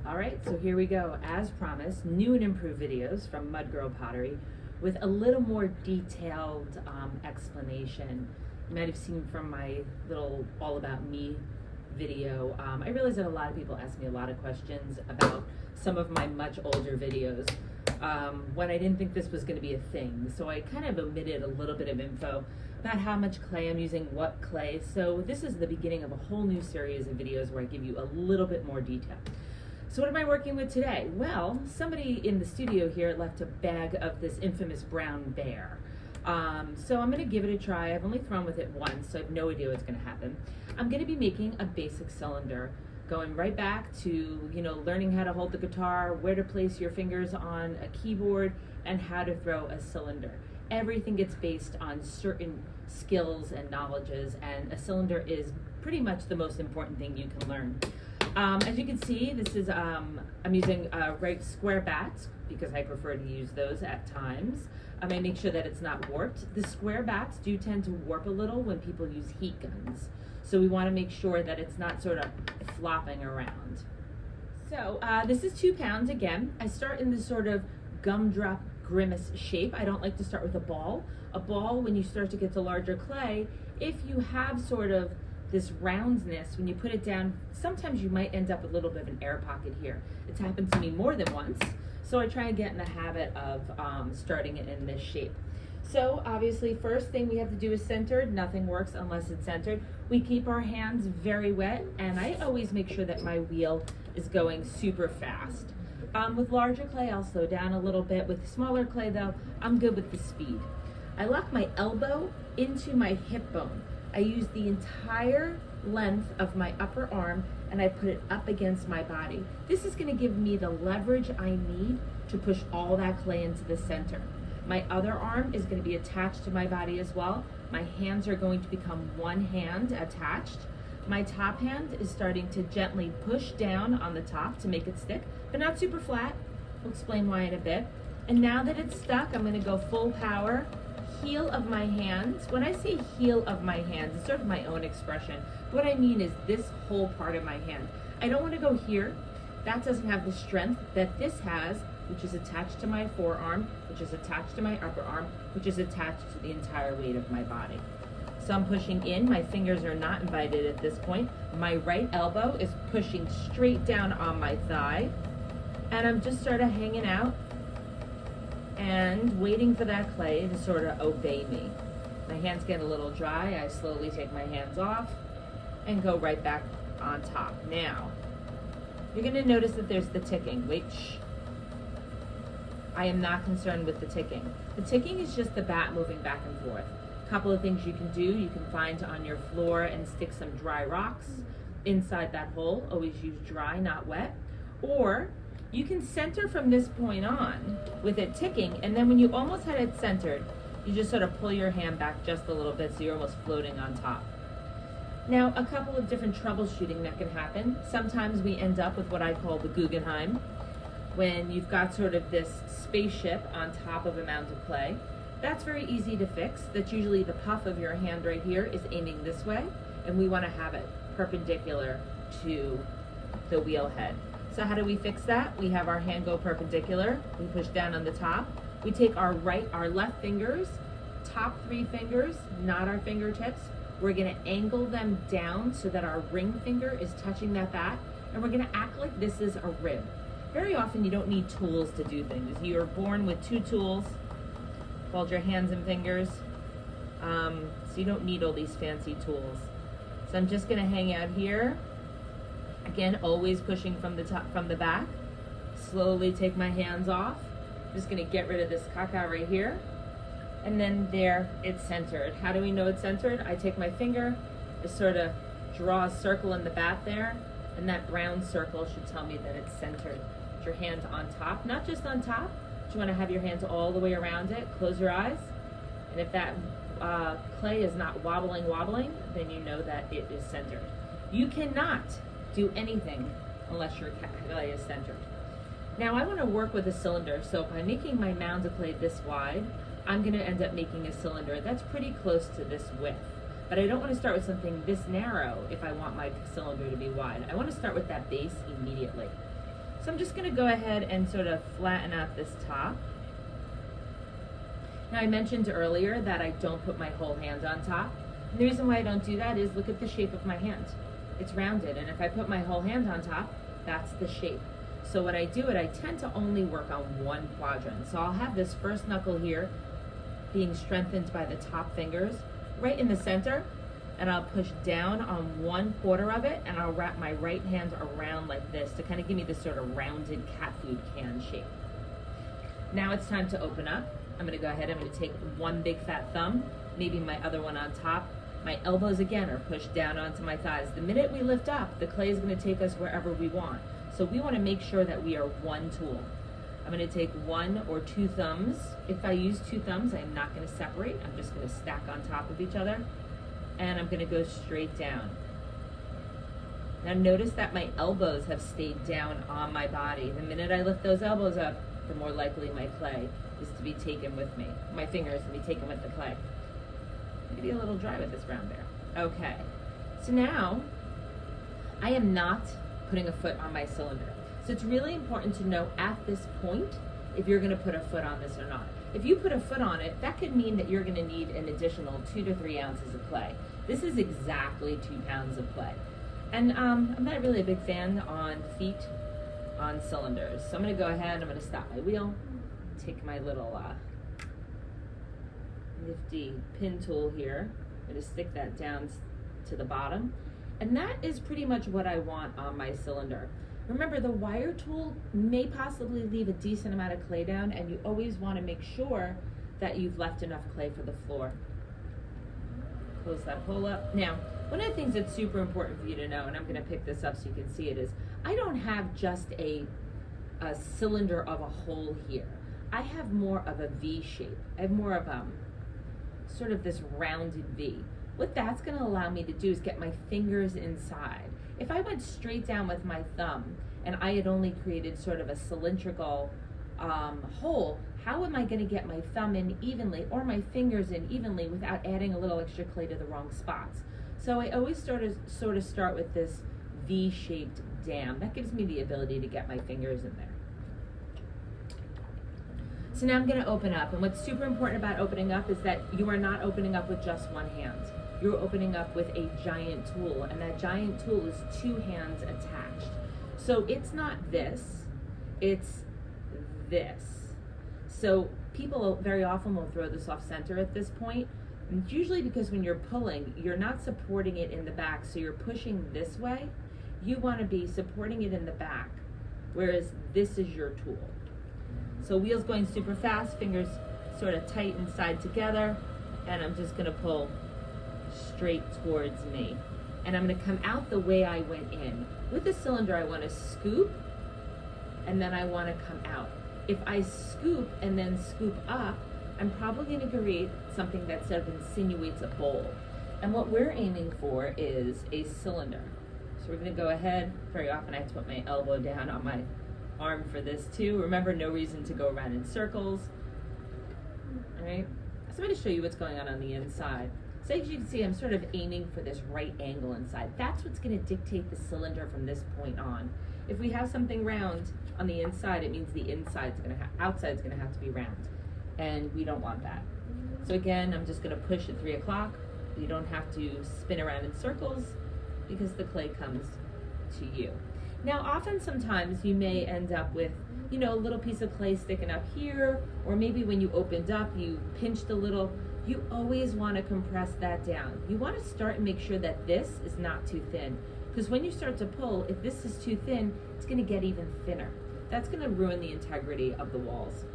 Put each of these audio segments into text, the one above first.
Alright, so here we go. As promised, new and improved videos from Mudgirl Pottery with a little more detailed explanation. You might have seen from my little All About Me video. I realize that a lot of people ask me a lot of questions about some of my much older videos when I didn't think this was going to be a thing. So I kind of omitted a little bit of info about how much clay I'm using, what clay. So this is the beginning of a whole new series of videos where I give you a little bit more detail. So what am I working with today? Well, somebody in the studio here left a bag of this infamous brown bear. So I'm going to give it a try. I've only thrown with it once, so I have no idea what's going to happen. I'm going to be making a basic cylinder, going right back to, learning how to hold the guitar, where to place your fingers on a keyboard, and how to throw a cylinder. Everything gets based on certain skills and knowledges, and a cylinder is pretty much the most important thing you can learn. As you can see, this is I'm using right square bats because I prefer to use those at times. I make sure that it's not warped. The square bats do tend to warp a little when people use heat guns. So we want to make sure that it's not sort of flopping around. So this is 2 pounds again. I start in this sort of gumdrop grimace shape. I don't like to start with a ball. A ball, when you start to get to larger clay, if you have sort of this roundness, when you put it down, sometimes you might end up with a little bit of an air pocket here. It's happened to me more than once, so I try and get in the habit of starting it in this shape. So obviously, first thing we have to do is centered. Nothing works unless it's centered. We keep our hands very wet, and I always make sure that my wheel is going super fast. With larger clay, I'll slow down a little bit. With smaller clay though, I'm good with the speed. I lock my elbow into my hip bone. I use the entire length of my upper arm and I put it up against my body. This is going to give me the leverage I need to push all that clay into the center. My other arm is going to be attached to my body as well. My hands are going to become one hand attached. My top hand is starting to gently push down on the top to make it stick, but not super flat. We'll explain why in a bit. And now that it's stuck, I'm going to go full power. Heel of my hands. When I say heel of my hands, it's sort of my own expression. What I mean is this whole part of my hand. I don't want to go here. That doesn't have the strength that this has, which is attached to my forearm, which is attached to my upper arm, which is attached to the entire weight of my body. So I'm pushing in. My fingers are not invited at this point. My right elbow is pushing straight down on my thigh, and I'm just sort of hanging out and waiting for that clay to sort of obey me. My hands get a little dry. I slowly take my hands off and go right back on top. Now, you're going to notice that there's the ticking, which I am not concerned with the ticking. The ticking is just the bat moving back and forth. A couple of things you can do. You can find on your floor and stick some dry rocks inside that hole. Always use dry, not wet. Or you can center from this point on with it ticking, and then when you almost had it centered, you just sort of pull your hand back just a little bit so you're almost floating on top. Now, a couple of different troubleshooting that can happen. Sometimes we end up with what I call the Guggenheim, when you've got sort of this spaceship on top of a mound of clay. That's very easy to fix. That's usually the puff of your hand right here is aiming this way, and we want to have it perpendicular to the wheel head. So how do we fix that? We have our hand go perpendicular. We push down on the top. We take our left fingers, top 3 fingers, not our fingertips. We're going to angle them down so that our ring finger is touching that bat, and we're going to act like this is a rib. Very often you don't need tools to do things. You're born with 2 tools called your hands and fingers, so you don't need all these fancy tools. So I'm just going to hang out here. Again, always pushing from the top, from the back. Slowly take my hands off. I'm just going to get rid of this caca right here. And then there, it's centered. How do we know it's centered? I take my finger, I sort of draw a circle in the bat there, and that brown circle should tell me that it's centered. Put your hand on top, not just on top, but you want to have your hands all the way around it. Close your eyes. And if that clay is not wobbling, then you know that it is centered. You cannot do anything unless your clay is centered. Now I want to work with a cylinder, so by making my mound of clay this wide, I'm going to end up making a cylinder that's pretty close to this width. But I don't want to start with something this narrow if I want my cylinder to be wide. I want to start with that base immediately. So I'm just gonna go ahead and sort of flatten out this top. Now I mentioned earlier that I don't put my whole hand on top. And the reason why I don't do that is look at the shape of my hand. It's rounded, and if I put my whole hand on top, that's the shape. So when I do it, I tend to only work on one quadrant. So I'll have this first knuckle here being strengthened by the top fingers right in the center, and I'll push down on 1/4 of it, and I'll wrap my right hand around like this to kind of give me this sort of rounded cat food can shape. Now it's time to open up. I'm gonna go ahead, I'm gonna take one big fat thumb, maybe my other one on top. My elbows again are pushed down onto my thighs. The minute we lift up, the clay is gonna take us wherever we want. So we wanna make sure that we are one tool. I'm gonna take 1 or 2 thumbs. If I use 2 thumbs, I'm not gonna separate. I'm just gonna stack on top of each other. And I'm gonna go straight down. Now notice that my elbows have stayed down on my body. The minute I lift those elbows up, the more likely my clay is to be taken with me. My fingers to be taken with the clay. Maybe a little dry with this brown bear. Okay, so now I am not putting a foot on my cylinder. So it's really important to know at this point if you're gonna put a foot on this or not. If you put a foot on it, that could mean that you're gonna need an additional 2 to 3 ounces of clay. This is exactly 2 pounds of clay. And I'm not really a big fan on feet on cylinders. So I'm gonna go ahead, I'm gonna stop my wheel, take my little nifty pin tool here. I'm gonna stick that down to the bottom. And that is pretty much what I want on my cylinder. Remember, the wire tool may possibly leave a decent amount of clay down, and you always wanna make sure that you've left enough clay for the floor. Close that hole up. Now, one of the things that's super important for you to know, and I'm gonna pick this up so you can see it, is I don't have just a cylinder of a hole here. I have more of a V shape. I have more of sort of this rounded V. What that's gonna allow me to do is get my fingers inside. If I went straight down with my thumb and I had only created sort of a cylindrical hole, how am I gonna get my thumb in evenly or my fingers in evenly without adding a little extra clay to the wrong spots? So I always sort of start with this V-shaped dam. That gives me the ability to get my fingers in there. So now I'm gonna open up, and what's super important about opening up is that you are not opening up with just one hand. You're opening up with a giant tool, and that giant tool is 2 hands attached. So it's not this, it's this. So people very often will throw this off center at this point. And it's usually because when you're pulling, you're not supporting it in the back, so you're pushing this way. You wanna be supporting it in the back, whereas this is your tool. So wheels going super fast, fingers sort of tight inside together, and I'm just gonna pull straight towards me. And I'm gonna come out the way I went in. With the cylinder, I wanna scoop, and then I wanna come out. If I scoop and then scoop up, I'm probably gonna create something that sort of insinuates a bowl. And what we're aiming for is a cylinder. So we're gonna go ahead, very often I have to put my elbow down on my arm for this too. Remember, no reason to go around in circles. All right, so I'm gonna show you what's going on the inside. So as you can see, I'm sort of aiming for this right angle inside. That's what's gonna dictate the cylinder from this point on. If we have something round on the inside, it means the outside's gonna have to be round. And we don't want that. So again, I'm just gonna push at 3 o'clock. You don't have to spin around in circles because the clay comes to you. Now, often sometimes you may end up with, a little piece of clay sticking up here, or maybe when you opened up, you pinched a little. You always wanna compress that down. You wanna start and make sure that this is not too thin. Because when you start to pull, if this is too thin, it's gonna get even thinner. That's gonna ruin the integrity of the walls.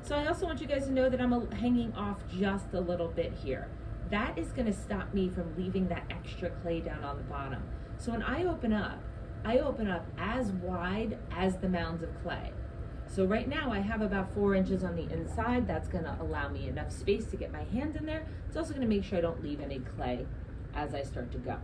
So I also want you guys to know that I'm hanging off just a little bit here. That is gonna stop me from leaving that extra clay down on the bottom. So when I open up as wide as the mounds of clay. So right now I have about 4 inches on the inside. That's gonna allow me enough space to get my hand in there. It's also gonna make sure I don't leave any clay as I start to go.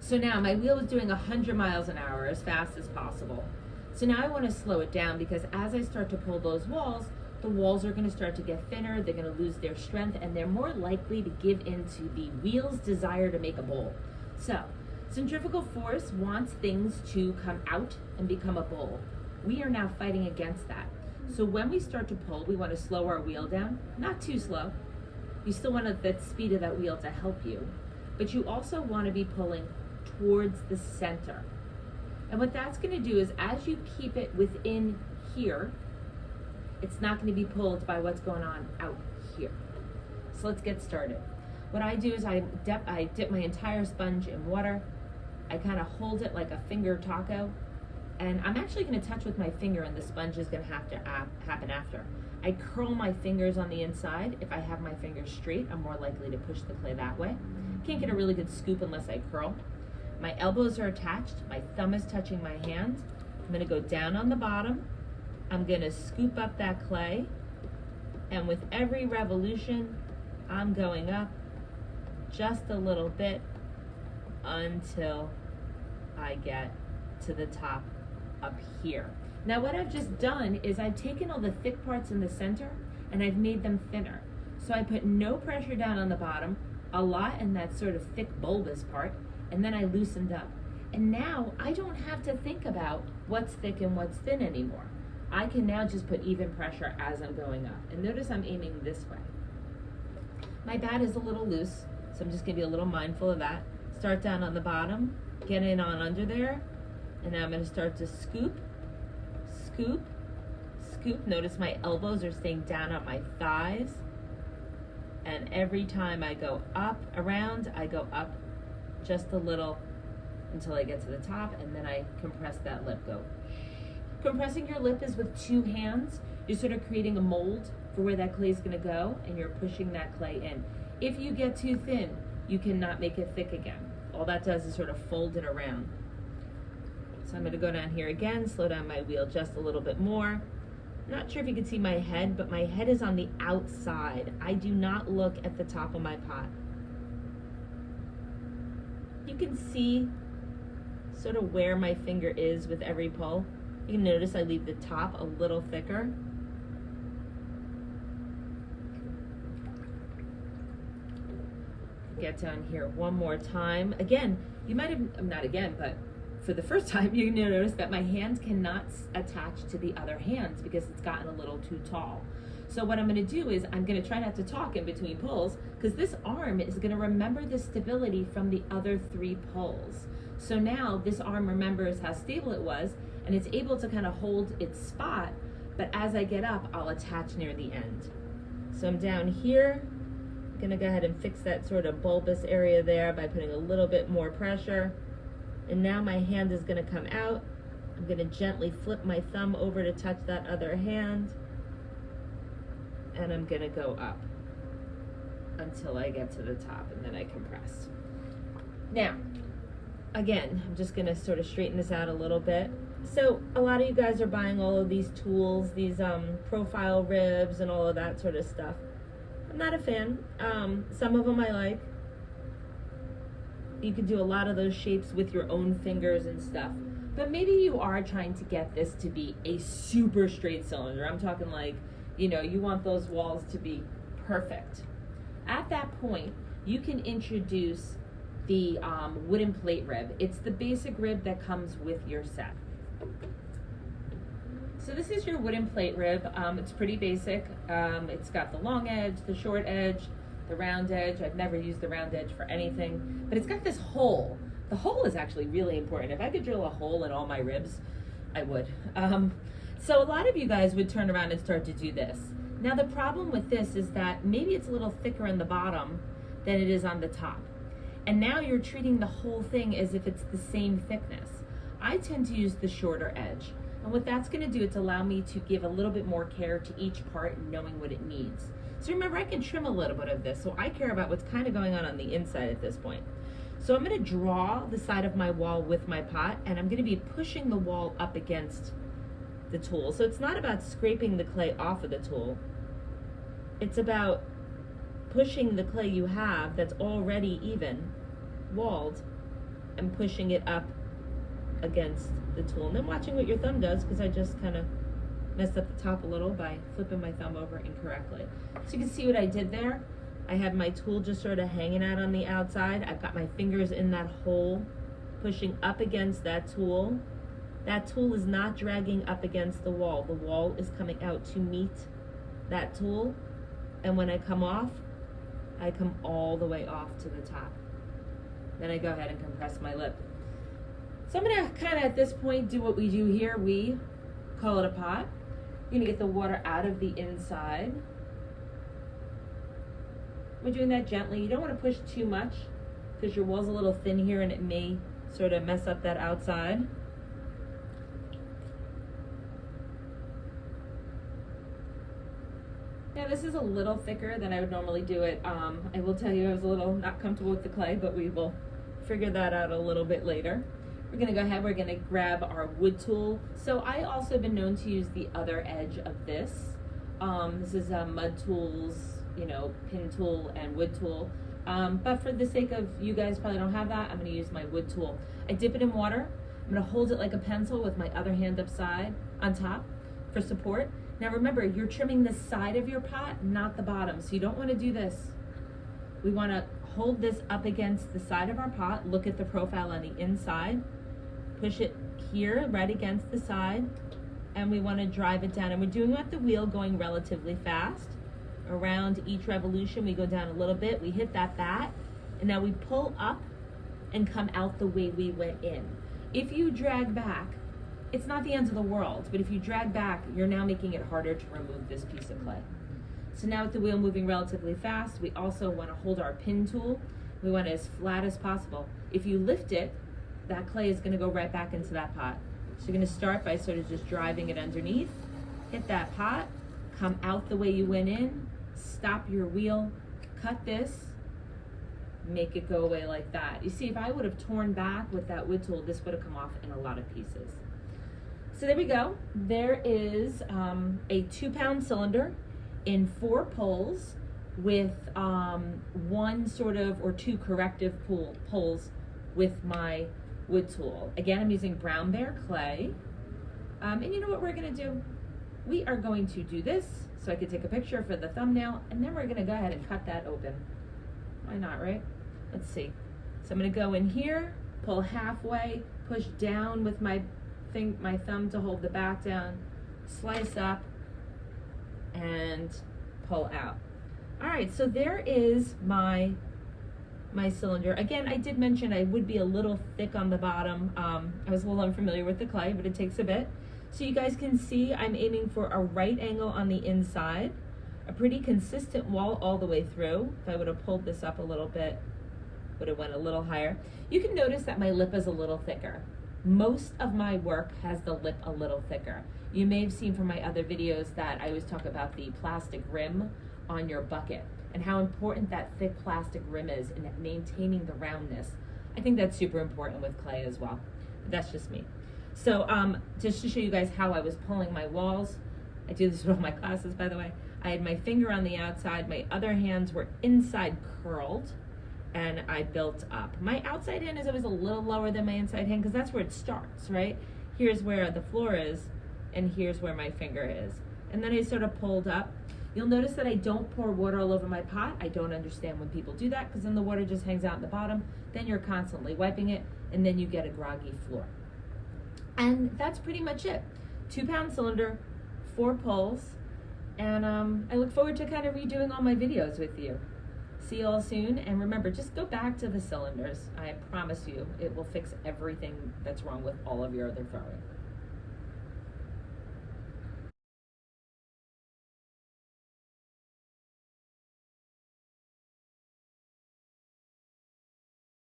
So now my wheel is doing 100 miles an hour, as fast as possible. So now I wanna slow it down because as I start to pull those walls, the walls are gonna start to get thinner, they're gonna lose their strength, and they're more likely to give in to the wheel's desire to make a bowl. So Centrifugal force wants things to come out and become a bowl. We are now fighting against that. So when we start to pull, we want to slow our wheel down, not too slow. You still want that speed of that wheel to help you, but you also want to be pulling towards the center. And what that's going to do is as you keep it within here, it's not going to be pulled by what's going on out here. So let's get started. What I do is I dip my entire sponge in water. I kind of hold it like a finger taco, and I'm actually going to touch with my finger, and the sponge is going to have to happen after. I curl my fingers on the inside. If I have my fingers straight, I'm more likely to push the clay that way. Can't get a really good scoop unless I curl. My elbows are attached. My thumb is touching my hand. I'm going to go down on the bottom. I'm going to scoop up that clay, and with every revolution, I'm going up just a little bit until I get to the top up here. Now what I've just done is I've taken all the thick parts in the center and I've made them thinner. So I put no pressure down on the bottom, a lot in that sort of thick bulbous part, and then I loosened up. And now I don't have to think about what's thick and what's thin anymore. I can now just put even pressure as I'm going up. And notice I'm aiming this way. My bat is a little loose, so I'm just gonna be a little mindful of that. Start down on the bottom, get in on under there, and now I'm going to start to scoop, scoop, scoop. Notice my elbows are staying down on my thighs. And every time I go up, around, I go up just a little until I get to the top, and then I compress that lip. Go. Compressing your lip is with two hands. You're sort of creating a mold for where that clay is going to go, and you're pushing that clay in. If you get too thin, you cannot make it thick again. All that does is sort of fold it around. So I'm going to go down here again, slow down my wheel just a little bit more. I'm not sure if you can see my head, but my head is on the outside. I do not look at the top of my pot. You can see sort of where my finger is with every pull. You can notice I leave the top a little thicker. Get down here one more time. Again, you might have, not again, but for the first time, you're gonna notice that my hands cannot attach to the other hands because it's gotten a little too tall. So what I'm gonna do is I'm gonna try not to talk in between pulls because this arm is gonna remember the stability from the other three pulls. So now this arm remembers how stable it was and it's able to kind of hold its spot, but as I get up, I'll attach near the end. So I'm down here. I'm gonna go ahead and fix that sort of bulbous area there by putting a little bit more pressure. And now my hand is gonna come out. I'm gonna gently flip my thumb over to touch that other hand. And I'm gonna go up until I get to the top, and then I compress. Now, again, I'm just gonna sort of straighten this out a little bit. So a lot of you guys are buying all of these tools, these profile ribs and all of that sort of stuff. I'm not a fan. Some of them I like. You could do a lot of those shapes with your own fingers and stuff. But maybe you are trying to get this to be a super straight cylinder. I'm talking like, you know, you want those walls to be perfect. At that point, you can introduce the wooden plate rib. It's the basic rib that comes with your set. So this is your wooden plate rib. It's pretty basic. It's got the long edge, the short edge, the round edge. I've never used the round edge for anything, but it's got this hole. The hole is actually really important. If I could drill a hole in all my ribs, I would. So a lot of you guys would turn around and start to do this. Now the problem with this is that maybe it's a little thicker in the bottom than it is on the top. And now you're treating the whole thing as if it's the same thickness. I tend to use the shorter edge. And what that's gonna do is allow me to give a little bit more care to each part and knowing what it needs. So remember, I can trim a little bit of this, so I care about what's kind of going on the inside at this point. So I'm gonna draw the side of my wall with my pot, and I'm gonna be pushing the wall up against the tool. So it's not about scraping the clay off of the tool. It's about pushing the clay you have that's already even walled and pushing it up against the tool. And then watching what your thumb does, because I just kind of messed up the top a little by flipping my thumb over incorrectly. So you can see what I did there. I had my tool just sort of hanging out on the outside. I've got my fingers in that hole. pushing up against that tool. That tool is not dragging up against the wall. The wall is coming out to meet that tool. And when I come off, I come all the way off to the top. Then I go ahead and compress my lip. So I'm gonna kind of at this point do what we do here. We call it a pot. You're gonna get the water out of the inside. We're doing that gently. You don't want to push too much because your wall's a little thin here and it may sort of mess up that outside. Now this is a little thicker than I would normally do it. I will tell you I was a little not comfortable with the clay, but we will figure that out a little bit later. We're gonna go ahead, we're gonna grab our wood tool. So I also have been known to use the other edge of this. This is Mud Tools, you know, pin tool and wood tool. But for the sake of you guys probably don't have that, I'm gonna use my wood tool. I dip it in water. I'm gonna hold it like a pencil with my other hand on top for support. Now remember, you're trimming the side of your pot, not the bottom. So you don't wanna do this. We wanna hold this up against the side of our pot, look at the profile on the inside, push it here right against the side, and we wanna drive it down. And we're doing it with the wheel going relatively fast. Around each revolution, we go down a little bit, we hit that bat, and now we pull up and come out the way we went in. If you drag back, it's not the end of the world, but if you drag back, you're now making it harder to remove this piece of clay. So now with the wheel moving relatively fast, we also want to hold our pin tool. We want it as flat as possible. If you lift it, that clay is going to go right back into that pot. So you're going to start by sort of just driving it underneath, hit that pot, come out the way you went in, stop your wheel, cut this, make it go away like that. You see, if I would have torn back with that wood tool, this would have come off in a lot of pieces. So there we go. There is a 2-pound cylinder in 4 poles with 1 sort of or 2 corrective poles with my wood tool. Again, I'm using brown bear clay. And you know what we're gonna do? We are going to do this so I could take a picture for the thumbnail, and then we're gonna go ahead and cut that open. Why not, right? Let's see. So I'm gonna go in here, pull halfway, push down with my thumb to hold the back down, slice up, and pull out. All right, so there is my cylinder. Again, I did mention I would be a little thick on the bottom. I was a little unfamiliar with the clay, but it takes a bit. So you guys can see I'm aiming for a right angle on the inside, a pretty consistent wall all the way through. If I would have pulled this up a little bit, would have went a little higher. You can notice that my lip is a little thicker. Most of my work has the lip a little thicker. You may have seen from my other videos that I always talk about the plastic rim on your bucket and how important that thick plastic rim is in maintaining the roundness. I think that's super important with clay as well. But that's just me. So just to show you guys how I was pulling my walls, I do this with all my classes, by the way. I had my finger on the outside, my other hands were inside curled, and I built up. My outside hand is always a little lower than my inside hand because that's where it starts, right? Here's where the floor is, and here's where my finger is. And then I sort of pulled up. You'll notice that I don't pour water all over my pot. I don't understand when people do that because then the water just hangs out in the bottom. Then you're constantly wiping it, and then you get a groggy floor. And that's pretty much it. 2-pound cylinder, 4 poles, and I look forward to kind of redoing all my videos with you. See you all soon, and remember, just go back to the cylinders. I promise you, it will fix everything that's wrong with all of your other throwing.